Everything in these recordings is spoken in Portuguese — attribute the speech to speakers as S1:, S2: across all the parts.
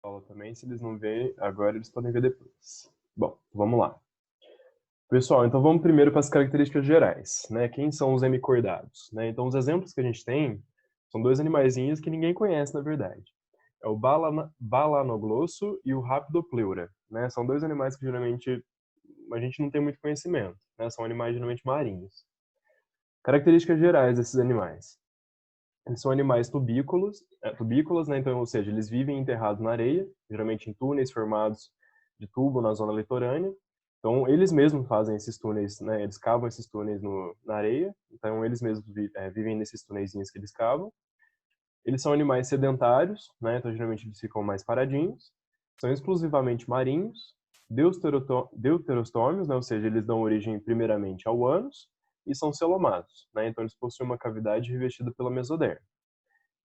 S1: aula também, se eles não verem agora, eles podem ver depois. Bom, vamos lá. Pessoal, então vamos primeiro para as características gerais, né? Quem são os hemicordados, né? Então os exemplos que a gente tem são dois animaizinhos que ninguém conhece, na verdade. É o balanoglosso e o rapidopleura, né? São dois animais que geralmente a gente não tem muito conhecimento, né? São animais geralmente marinhos. Características gerais desses animais. Eles são animais tubícolas, né? Então, ou seja, eles vivem enterrados na areia, geralmente em túneis formados de tubo na zona litorânea. Então, eles mesmos fazem esses túneis, né? Eles cavam esses túneis na areia. Então, eles mesmos vivem nesses túneizinhos que eles cavam. Eles são animais sedentários, né? Então, geralmente eles ficam mais paradinhos. São exclusivamente marinhos, deuterostômios, né? Ou seja, eles dão origem primeiramente ao ânus, e são celomados, né? Então, eles possuem uma cavidade revestida pela mesoderma.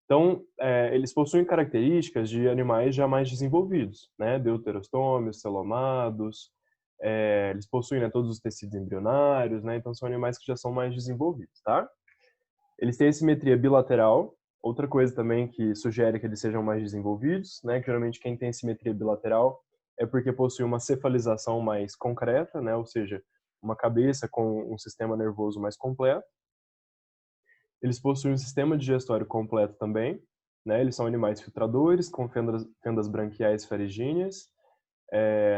S1: Então, eles possuem características de animais já mais desenvolvidos, né? Deuterostômios, celomados, eles possuem, né, todos os tecidos embrionários, né? Então, são animais que já são mais desenvolvidos, tá? Eles têm simetria bilateral, outra coisa também que sugere que eles sejam mais desenvolvidos, né? Que geralmente quem tem simetria bilateral é porque possui uma cefalização mais concreta, né? Ou seja, uma cabeça com um sistema nervoso mais completo. Eles possuem um sistema digestório completo também, né? Eles são animais filtradores, com fendas branquiais faringíneas,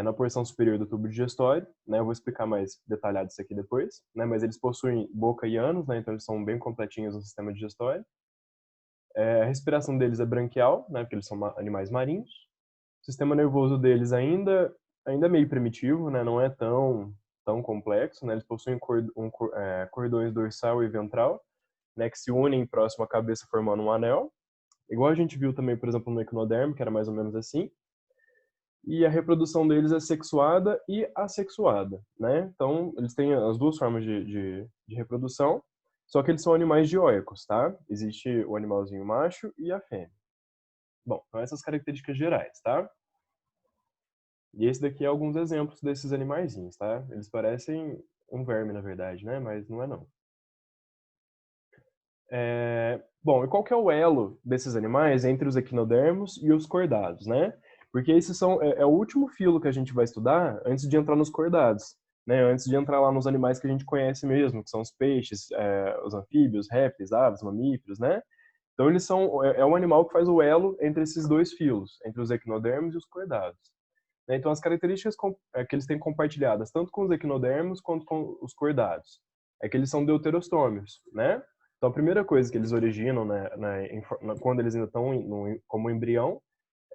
S1: na porção superior do tubo digestório, né? Eu vou explicar mais detalhado isso aqui depois, né? Mas eles possuem boca e ânus, né? Então eles são bem completinhos no sistema digestório. A respiração deles é branquial, né? Porque eles são animais marinhos. O sistema nervoso deles ainda é meio primitivo, né? Não é tão complexo, né? Eles possuem cordões dorsal e ventral, né, que se unem próximo à cabeça formando um anel. Igual a gente viu também, por exemplo, no equinodermo, que era mais ou menos assim. E a reprodução deles é sexuada e assexuada, né? Então, eles têm as duas formas de reprodução, só que eles são animais dioicos, tá? Existe o animalzinho macho e a fêmea. Bom, então essas características gerais, tá? E esse daqui é alguns exemplos desses animaizinhos, tá? Eles parecem um verme, na verdade, né? Mas não é não. Bom, e qual que é o elo desses animais entre os equinodermos e os cordados, né? Porque esses é o último filo que a gente vai estudar antes de entrar nos cordados, né? Antes de entrar lá nos animais que a gente conhece mesmo, que são os peixes, os anfíbios, répteis, aves, mamíferos, né? Então eles é um animal que faz o elo entre esses dois filos, entre os equinodermos e os cordados, né? Então as características que eles têm compartilhadas tanto com os equinodermos quanto com os cordados é que eles são deuterostômios, né? Então, a primeira coisa que eles originam, né, quando eles ainda estão como embrião,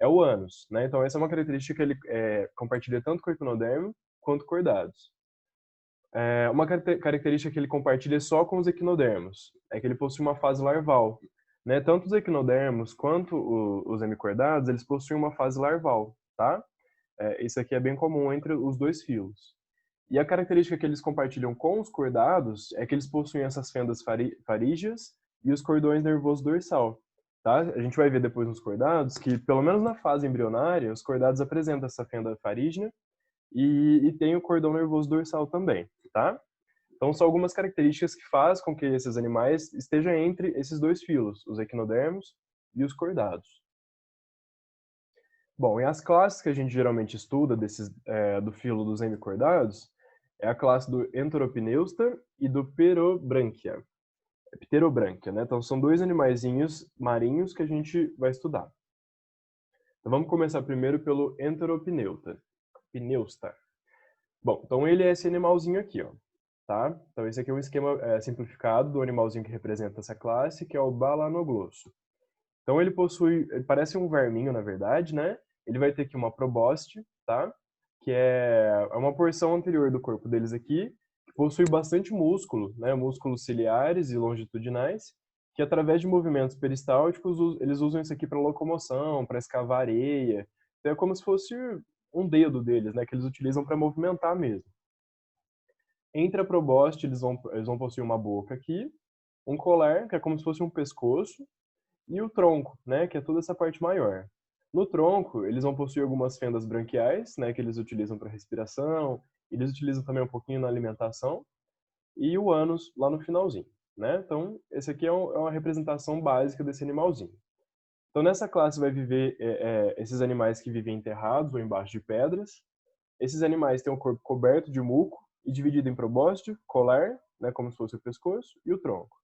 S1: é o ânus, né? Então, essa é uma característica que ele compartilha tanto com o equinodermo quanto com cordados. Uma característica que ele compartilha só com os equinodermos é que ele possui uma fase larval, né? Tanto os equinodermos quanto os hemicordados, eles possuem uma fase larval, tá? Isso aqui é bem comum entre os dois filos. E a característica que eles compartilham com os cordados é que eles possuem essas fendas farígeas e os cordões nervoso dorsal. Tá? A gente vai ver depois nos cordados que, pelo menos na fase embrionária, os cordados apresentam essa fenda farígea e tem o cordão nervoso dorsal também. Tá? Então, são algumas características que fazem com que esses animais estejam entre esses dois filos, os equinodermos e os cordados. Bom, e as classes que a gente geralmente estuda do filo dos hemicordados é a classe do Enteropneusta e do Pterobranchia, né? Então são dois animaizinhos marinhos que a gente vai estudar. Então vamos começar primeiro pelo Enteropneusta. Bom, então ele é esse animalzinho aqui, ó, tá? Então esse aqui é um esquema simplificado do animalzinho que representa essa classe, que é o Balanoglosso. Então ele parece um verminho, na verdade, né? Ele vai ter aqui uma probóscide, tá? Que é uma porção anterior do corpo deles aqui, que possui bastante músculo, né? Músculos ciliares e longitudinais, que através de movimentos peristálticos, eles usam isso aqui para locomoção, para escavar areia. Então é como se fosse um dedo deles, né? Que eles utilizam para movimentar mesmo. Entre a probóscide, eles vão possuir uma boca aqui, um colar, que é como se fosse um pescoço, e o tronco, né, que é toda essa parte maior. No tronco, eles vão possuir algumas fendas branquiais, né, que eles utilizam para respiração, eles utilizam também um pouquinho na alimentação, e o ânus lá no finalzinho, né? Então, esse aqui é uma representação básica desse animalzinho. Então, nessa classe vai viver esses animais que vivem enterrados ou embaixo de pedras. Esses animais têm o corpo coberto de muco e dividido em probóscide, colar, né, como se fosse o pescoço, e o tronco.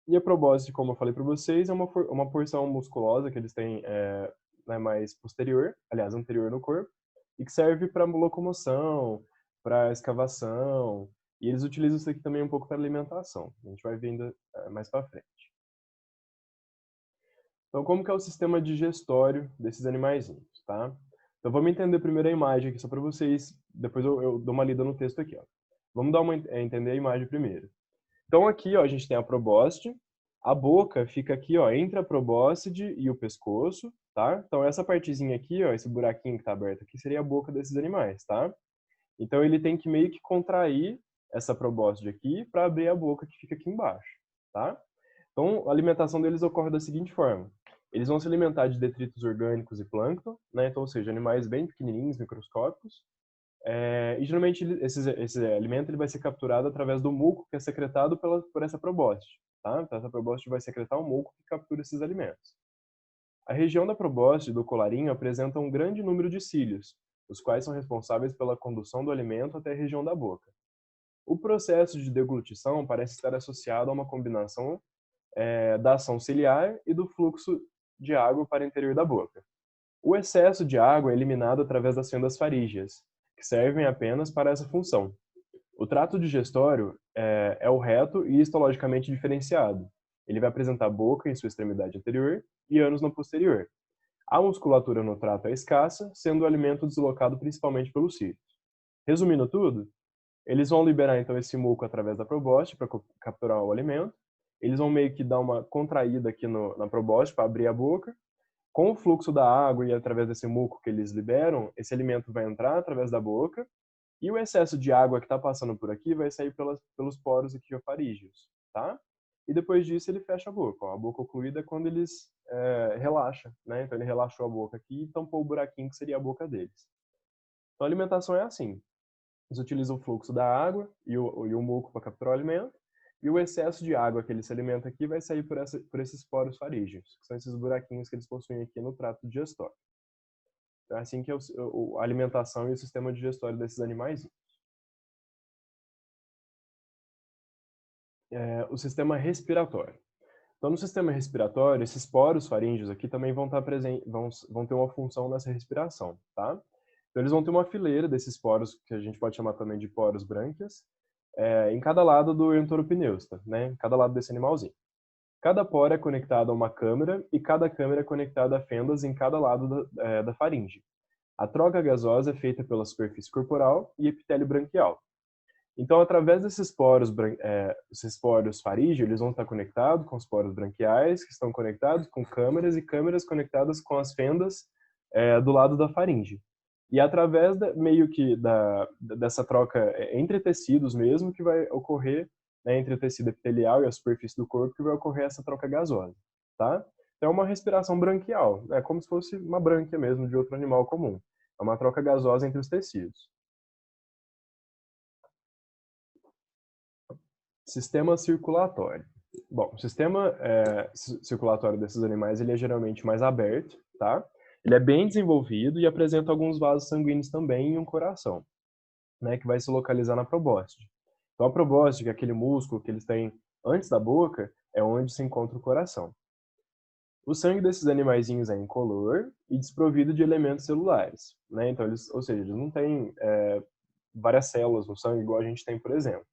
S1: E a probóscide, como eu falei para vocês, é uma porção musculosa que eles têm né, mais posterior, aliás, anterior no corpo, e que serve para locomoção, para escavação, e eles utilizam isso aqui também um pouco para alimentação. A gente vai ver ainda mais para frente. Então, como que é o sistema digestório desses animaizinhos, tá? Então, vamos entender primeiro a imagem aqui, só para vocês, depois eu dou uma lida no texto aqui, ó. Vamos dar entender a imagem primeiro. Então, aqui, ó, a gente tem a probóscide, a boca fica aqui, ó, entre a probóscide e o pescoço, tá? Então, essa partezinha aqui, ó, esse buraquinho que tá aberto aqui, seria a boca desses animais, tá? Então, ele tem que meio que contrair essa probóscide aqui para abrir a boca que fica aqui embaixo, tá? Então, a alimentação deles ocorre da seguinte forma. Eles vão se alimentar de detritos orgânicos e plâncton, né? Então, ou seja, animais bem pequenininhos, microscópicos. E geralmente esse alimento ele vai ser capturado através do muco que é secretado por essa probóscide, tá? Então, essa probóscide vai secretar um muco que captura esses alimentos. A região da probóscide do colarinho apresenta um grande número de cílios, os quais são responsáveis pela condução do alimento até a região da boca. O processo de deglutição parece estar associado a uma combinação da ação ciliar e do fluxo de água para o interior da boca. O excesso de água é eliminado através das fendas farígeas, que servem apenas para essa função. O trato digestório é o reto e histologicamente diferenciado. Ele vai apresentar boca em sua extremidade anterior e ânus na posterior. A musculatura no trato é escassa, sendo o alimento deslocado principalmente pelos cílios. Resumindo tudo, eles vão liberar então esse muco através da probóscide para capturar o alimento. Eles vão meio que dar uma contraída aqui na probóscide para abrir a boca. Com o fluxo da água e através desse muco que eles liberam, esse alimento vai entrar através da boca e o excesso de água que está passando por aqui vai sair pelos poros aqui farígeos, tá? E depois disso ele fecha a boca. Ó. A boca ocluída é quando eles relaxam, né? Então ele relaxou a boca aqui e tampou o buraquinho que seria a boca deles. Então a alimentação é assim. Eles utilizam o fluxo da água e o muco para capturar o alimento, e o excesso de água que ele se alimenta aqui vai sair por esses poros farígeos, que são esses buraquinhos que eles possuem aqui no trato digestório. Então é assim que é a alimentação e o sistema digestório desses animais. O sistema respiratório. Então, no sistema respiratório, esses poros faríngeos aqui também vão estar presentes, vão ter uma função nessa respiração, tá? Então, eles vão ter uma fileira desses poros, que a gente pode chamar também de poros brânquias, em cada lado do enteropneusta, né? Em cada lado desse animalzinho. Cada poro é conectado a uma câmara e cada câmara é conectada a fendas em cada lado da faringe. A troca gasosa é feita pela superfície corporal e epitélio branquial. Então, através esses poros farígeos, eles vão estar conectados com os poros branquiais, que estão conectados com câmeras e câmeras conectadas com as fendas do lado da faringe. E através meio que dessa troca entre tecidos mesmo que vai ocorrer, né, entre o tecido epitelial e a superfície do corpo, que vai ocorrer essa troca gasosa, tá? Então, é uma respiração branquial, é como se fosse uma brânquia mesmo de outro animal comum. É uma troca gasosa entre os tecidos. Sistema circulatório. Bom, o sistema circulatório desses animais ele é geralmente mais aberto, tá? Ele é bem desenvolvido e apresenta alguns vasos sanguíneos também e um coração, né, que vai se localizar na probóscide. Então, a probóscide, que é aquele músculo que eles têm antes da boca, é onde se encontra o coração. O sangue desses animaizinhos é incolor e desprovido de elementos celulares, né? Então, ou seja, eles não têm várias células no sangue igual a gente tem, por exemplo.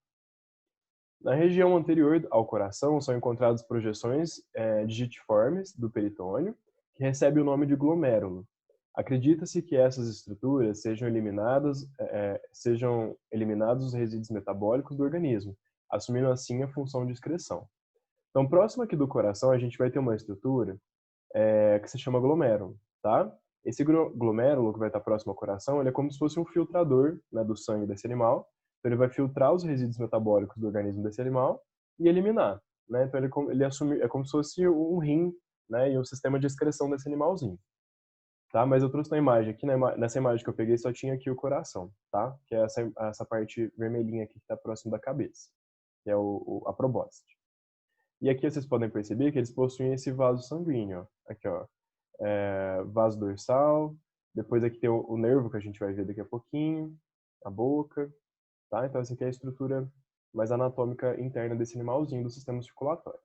S1: Na região anterior ao coração são encontradas projeções digitiformes do peritônio, que recebe o nome de glomérulo. Acredita-se que essas estruturas sejam eliminados os resíduos metabólicos do organismo, assumindo assim a função de excreção. Então, próximo aqui do coração, a gente vai ter uma estrutura que se chama glomérulo, tá? Esse glomérulo que vai estar próximo ao coração, ele é como se fosse um filtrador, né, do sangue desse animal. Então, ele vai filtrar os resíduos metabólicos do organismo desse animal e eliminar, né? Então, ele assume, é como se fosse um rim, né, e um sistema de excreção desse animalzinho, tá? Mas eu trouxe na imagem aqui, nessa imagem que eu peguei, só tinha aqui o coração, tá? Que é essa parte vermelhinha aqui que está próximo da cabeça, que é a probóscide. E aqui vocês podem perceber que eles possuem esse vaso sanguíneo, ó. Aqui, ó, vaso dorsal, depois aqui tem o nervo que a gente vai ver daqui a pouquinho, a boca, tá? Então essa aqui é a estrutura mais anatômica interna desse animalzinho do sistema circulatório.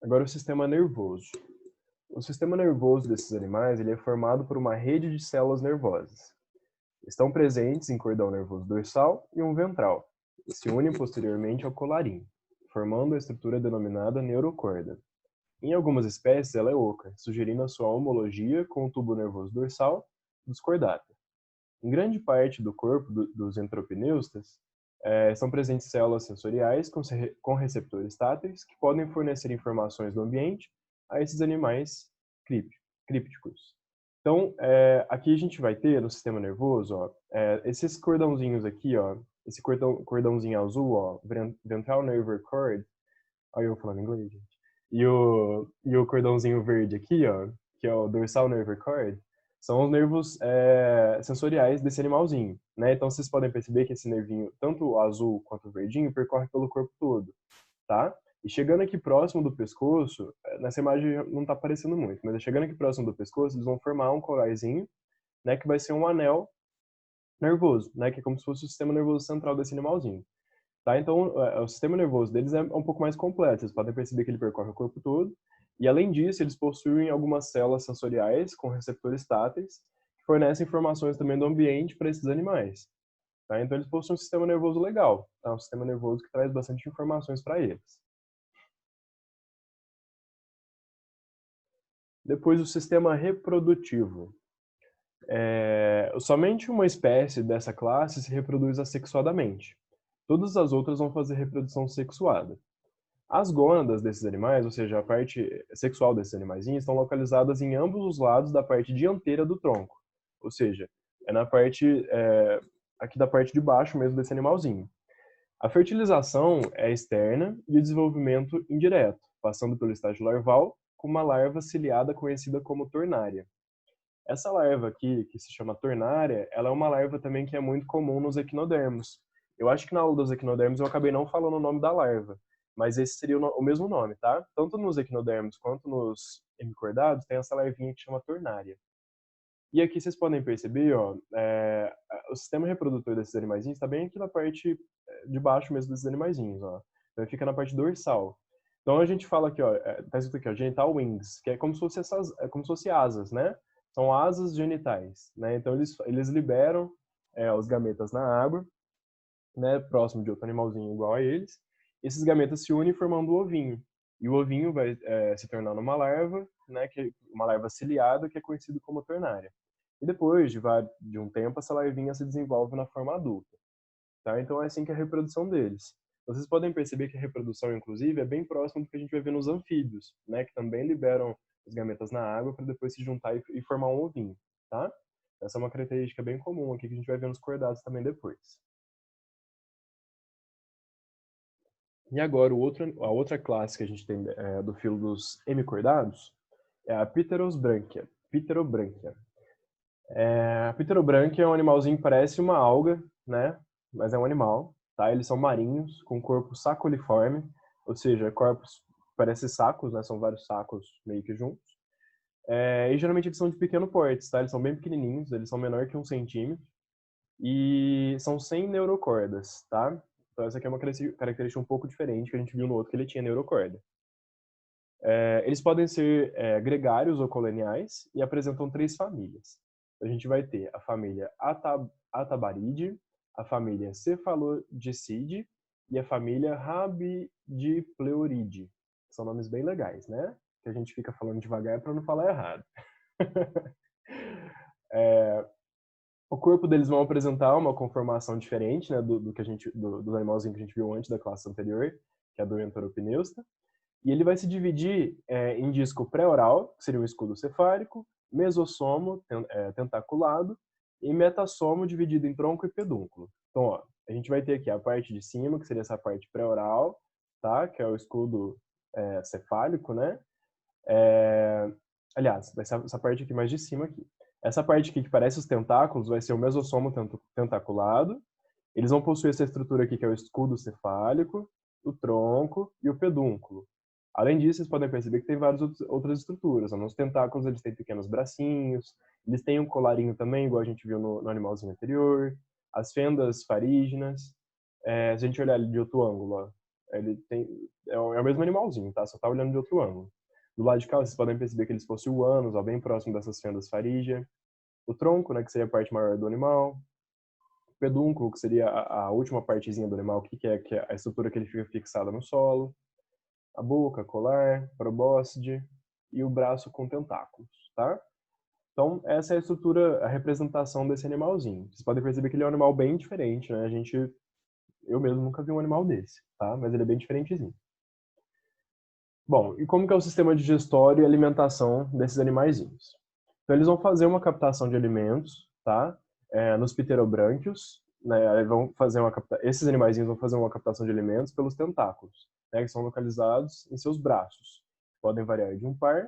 S1: Agora o sistema nervoso. O sistema nervoso desses animais ele é formado por uma rede de células nervosas. Estão presentes em cordão nervoso dorsal e um ventral, e se unem posteriormente ao colarinho, formando a estrutura denominada neurocorda. Em algumas espécies, ela é oca, sugerindo a sua homologia com o tubo nervoso dorsal dos cordáceos. Em grande parte do corpo dos entropneustas, são presentes células sensoriais com receptores táteis que podem fornecer informações do ambiente a esses animais crípticos. Então, aqui a gente vai ter no sistema nervoso, ó, esses cordãozinhos aqui, ó, esse cordãozinho azul, ó, ventral nerve cord, olha eu falando inglês, gente. E o cordãozinho verde aqui, ó, que é o dorsal nerve cord, são os nervos sensoriais desse animalzinho, né? Então vocês podem perceber que esse nervinho, tanto o azul quanto o verdinho, percorre pelo corpo todo, tá? E chegando aqui próximo do pescoço, nessa imagem não está aparecendo muito, mas chegando aqui próximo do pescoço, eles vão formar um coraizinho, né, que vai ser um anel nervoso, né, que é como se fosse o sistema nervoso central desse animalzinho. Tá? Então, o sistema nervoso deles é um pouco mais completo. Vocês podem perceber que ele percorre o corpo todo. E, além disso, eles possuem algumas células sensoriais com receptores táteis que fornecem informações também do ambiente para esses animais. Tá? Então, eles possuem um sistema nervoso legal. Tá? Um sistema nervoso que traz bastante informações para eles. Depois, o sistema reprodutivo. Somente uma espécie dessa classe se reproduz assexuadamente. Todas as outras vão fazer reprodução sexuada. As gônadas desses animais, ou seja, a parte sexual desses animaizinhos, estão localizadas em ambos os lados da parte dianteira do tronco. Ou seja, é na parte, aqui da parte de baixo mesmo desse animalzinho. A fertilização é externa e o desenvolvimento indireto, passando pelo estágio larval, com uma larva ciliada conhecida como tornária. Essa larva aqui, que se chama tornária, ela é uma larva também que é muito comum nos equinodermos. Eu acho que na aula dos equinodermos eu acabei não falando o nome da larva, mas esse seria o mesmo nome, tá? Tanto nos equinodermos quanto nos hemicordados tem essa larvinha que chama tornária. E aqui vocês podem perceber, ó, o sistema reprodutor desses animaizinhos está bem aqui na parte de baixo mesmo desses animaizinhos, ó. Então ele fica na parte dorsal. Então a gente fala aqui, ó, tá escrito aqui, ó, genital wings, que é como se fosse como se fosse asas, né? São asas genitais, né? Então eles liberam os gametas na água, né, próximo de outro animalzinho igual a eles. Esses gametas se unem formando o ovinho. E o ovinho vai se tornar uma larva, né, que é uma larva ciliada, que é conhecido como tornária. E depois de um tempo, essa larvinha se desenvolve na forma adulta. Tá? Então é assim que é a reprodução deles. Vocês podem perceber que a reprodução, inclusive, é bem próxima do que a gente vai ver nos anfíbios, né, que também liberam os gametas na água para depois se juntar e formar um ovinho. Tá? Essa é uma característica bem comum aqui que a gente vai ver nos cordados também depois. E agora, a outra classe que a gente tem do filo dos hemicordados é a Pterosbranchia. A Pterobranchia é um animalzinho que parece uma alga, né? Mas é um animal, tá? Eles são marinhos, com corpo sacoliforme, ou seja, corpos parecem sacos, né? São vários sacos meio que juntos. E geralmente eles são de pequeno porte, tá? Eles são bem pequenininhos, eles são menor que 1 centímetro e são sem neurocordas, tá? Então essa aqui é uma característica um pouco diferente que a gente viu no outro que ele tinha neurocorda. Eles podem ser gregários ou coloniais e apresentam 3 famílias. A gente vai ter a família Atabaridae, a família Cephalodicidae e a família Rabidipleuridae. São nomes bem legais, né? Que a gente fica falando devagar para não falar errado. O corpo deles vão apresentar uma conformação diferente, né, do animalzinho que a gente viu antes da classe anterior, que é a do Enteropneusta. E ele vai se dividir em disco pré-oral, que seria um escudo cefálico, mesossomo, tentaculado, e metassomo, dividido em tronco e pedúnculo. Então, ó, a gente vai ter aqui a parte de cima, que seria essa parte pré-oral, tá? Que é o escudo cefálico, né? Aliás, vai ser essa parte aqui mais de cima aqui. Essa parte aqui que parece os tentáculos vai ser o mesossomo tentaculado. Eles vão possuir essa estrutura aqui, que é o escudo cefálico, o tronco e o pedúnculo. Além disso, vocês podem perceber que tem várias outras estruturas. Nos tentáculos, eles têm pequenos bracinhos, eles têm um colarinho também, igual a gente viu no animalzinho anterior. As fendas farígenas. Se a gente olhar ele de outro ângulo, ó, ele tem, é o mesmo animalzinho, tá? Só tá olhando de outro ângulo. Do lado de cá, vocês podem perceber que eles possuem o ânus, ó, bem próximo dessas fendas farígeas. O tronco, né, que seria a parte maior do animal. O pedúnculo, que seria a última partezinha do animal, que é a estrutura que ele fica fixada no solo. A boca, colar, probóscide e o braço com tentáculos, tá? Então, essa é a estrutura, a representação desse animalzinho. Vocês podem perceber que ele é um animal bem diferente, né? Eu mesmo nunca vi um animal desse, tá? Mas ele é bem diferentezinho. Bom, e como que é o sistema digestório e alimentação desses animaizinhos? Então, eles vão fazer uma captação de alimentos, tá? Nos pterobrânquios, né? Esses animaizinhos vão fazer uma captação de alimentos pelos tentáculos, né? Que são localizados em seus braços. Podem variar de um par,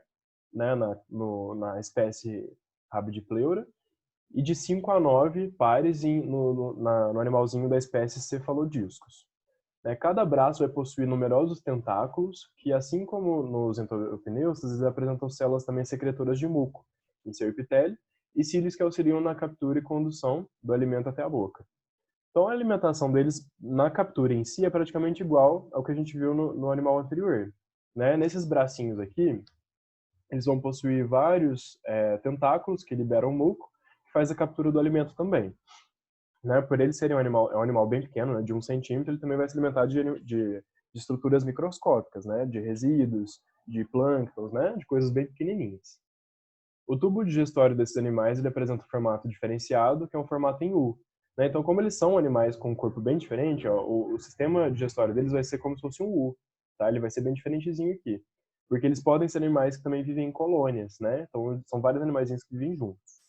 S1: né? Na espécie Rabidipleura, e de 5 a 9 pares no animalzinho da espécie Cefalodiscos. Cada braço vai possuir numerosos tentáculos, que, assim como nos enteropneustas, eles apresentam células também secretoras de muco em seu epitélio e cílios que auxiliam na captura e condução do alimento até a boca. Então, a alimentação deles na captura em si é praticamente igual ao que a gente viu no animal anterior. Nesses bracinhos aqui, eles vão possuir vários tentáculos que liberam muco, que faz a captura do alimento também. Por ele ser um animal bem pequeno, né, de 1 centímetro, ele também vai se alimentar de estruturas microscópicas, né, de resíduos, de plânctons, né, de coisas bem pequenininhas. O tubo digestório desses animais ele apresenta um formato diferenciado, que é um formato em U. Então, como eles são animais com um corpo bem diferente, ó, o sistema digestório deles vai ser como se fosse um U. Tá? Ele vai ser bem diferentezinho aqui. Porque eles podem ser animais que também vivem em colônias. Né? Então, são vários animaizinhos que vivem juntos.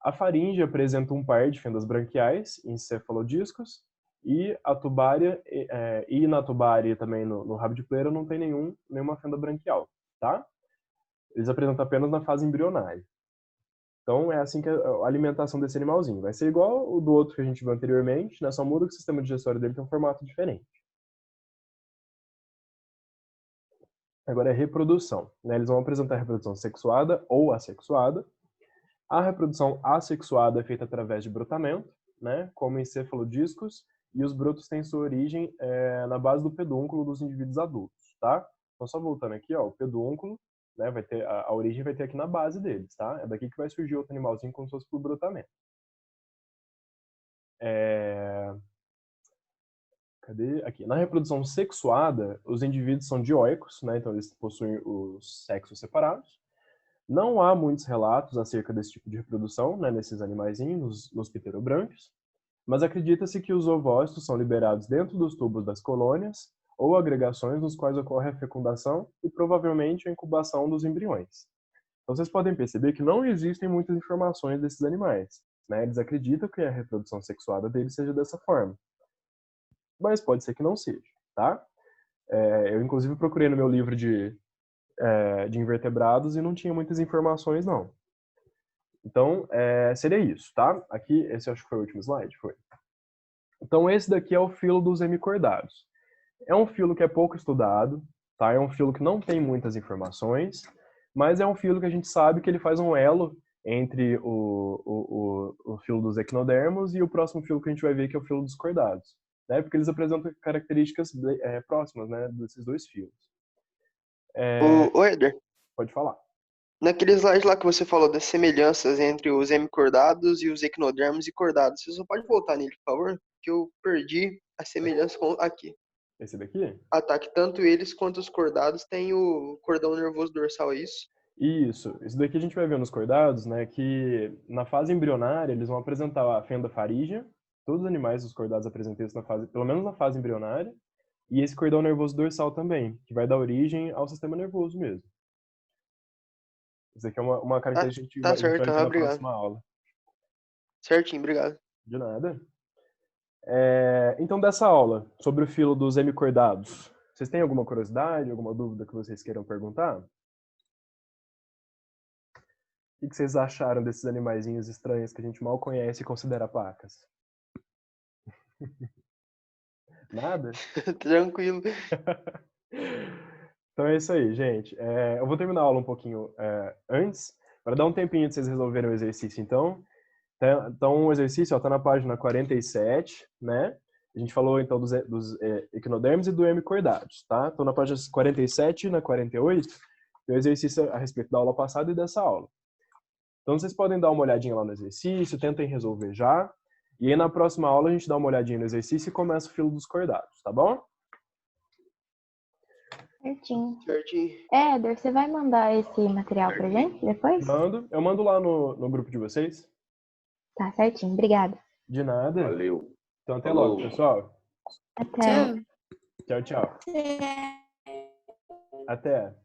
S1: A faringe apresenta um par de fendas branquiais em cefalodiscos e a tubária e na tubária e também no rabo de pleura não tem nenhuma fenda branquial, tá? Eles apresentam apenas na fase embrionária. Então é assim que a alimentação desse animalzinho vai ser igual o do outro que a gente viu anteriormente, né? Só muda que o sistema digestório dele tem um formato diferente. Agora é reprodução, né? Eles vão apresentar reprodução sexuada ou assexuada. A reprodução assexuada é feita através de brotamento, né, como em cefalodiscos, e os brotos têm sua origem na base do pedúnculo dos indivíduos adultos, tá? Então, só voltando aqui, ó, o pedúnculo, né, vai ter, a origem vai ter aqui na base deles, tá? É daqui que vai surgir outro animalzinho como se fosse por brotamento. Cadê? Aqui. Na reprodução sexuada, os indivíduos são dioicos, né, então eles possuem os sexos separados. Não há muitos relatos acerca desse tipo de reprodução, né, nesses animaizinhos, nos pterobrânquios, mas acredita-se que os ovócitos são liberados dentro dos tubos das colônias ou agregações nos quais ocorre a fecundação e provavelmente a incubação dos embriões. Então vocês podem perceber que não existem muitas informações desses animais. Né? Eles acreditam que a reprodução sexuada deles seja dessa forma, mas pode ser que não seja, tá? Eu inclusive procurei no meu livro de invertebrados e não tinha muitas informações, não. Então, seria isso, tá? Aqui, esse acho que foi o último slide, foi. Então, esse daqui é o filo dos hemicordados. É um filo que é pouco estudado, tá? É um filo que não tem muitas informações, mas é um filo que a gente sabe que ele faz um elo entre o filo dos equinodermos e o próximo filo que a gente vai ver, que é o filo dos cordados. Né? Porque eles apresentam características próximas, né, desses dois filos.
S2: Ô Éder,
S1: Pode falar.
S2: naquele slide lá que você falou das semelhanças entre os hemicordados e os equinodermos e cordados, você só pode voltar nele, por favor? Que eu perdi a semelhança aqui.
S1: Esse daqui?
S2: Ah, tá, que tanto eles quanto os cordados têm o cordão nervoso dorsal, é isso?
S1: Isso daqui a gente vai ver nos cordados, né, que na fase embrionária eles vão apresentar a fenda farígea, todos os animais dos cordados apresentam isso pelo menos na fase embrionária, e esse cordão nervoso dorsal também, que vai dar origem ao sistema nervoso mesmo. Isso aqui é uma
S2: Ah,
S1: característica que
S2: tá
S1: a gente vai
S2: certo,
S1: ver na
S2: obrigado.
S1: próxima aula.
S2: Certinho, obrigado.
S1: De nada. Então, dessa aula, sobre o filo dos hemicordados, vocês têm alguma curiosidade, alguma dúvida que vocês queiram perguntar? O que vocês acharam desses animaizinhos estranhos que a gente mal conhece e considera pacas? Nada?
S2: Tranquilo.
S1: Então é isso aí, gente. Eu vou terminar a aula um pouquinho antes, para dar um tempinho de vocês resolverem o exercício, então. Então, o exercício está na página 47, né? A gente falou, então, dos equinodermes e do hemicordados, tá? Então, na página 47 e na 48, tem o exercício a respeito da aula passada e dessa aula. Então, vocês podem dar uma olhadinha lá no exercício, tentem resolver já. E aí, na próxima aula, a gente dá uma olhadinha no exercício e começa o filo dos cordados, tá bom?
S3: Certinho.
S2: Certinho.
S3: Éder, você vai mandar esse material pra gente depois?
S1: Eu mando lá no grupo de vocês.
S3: Tá, certinho. Obrigada.
S1: De nada.
S4: Valeu.
S1: Então, até
S4: Falou.
S1: logo, pessoal.
S3: Até.
S1: Tchau, tchau. Até.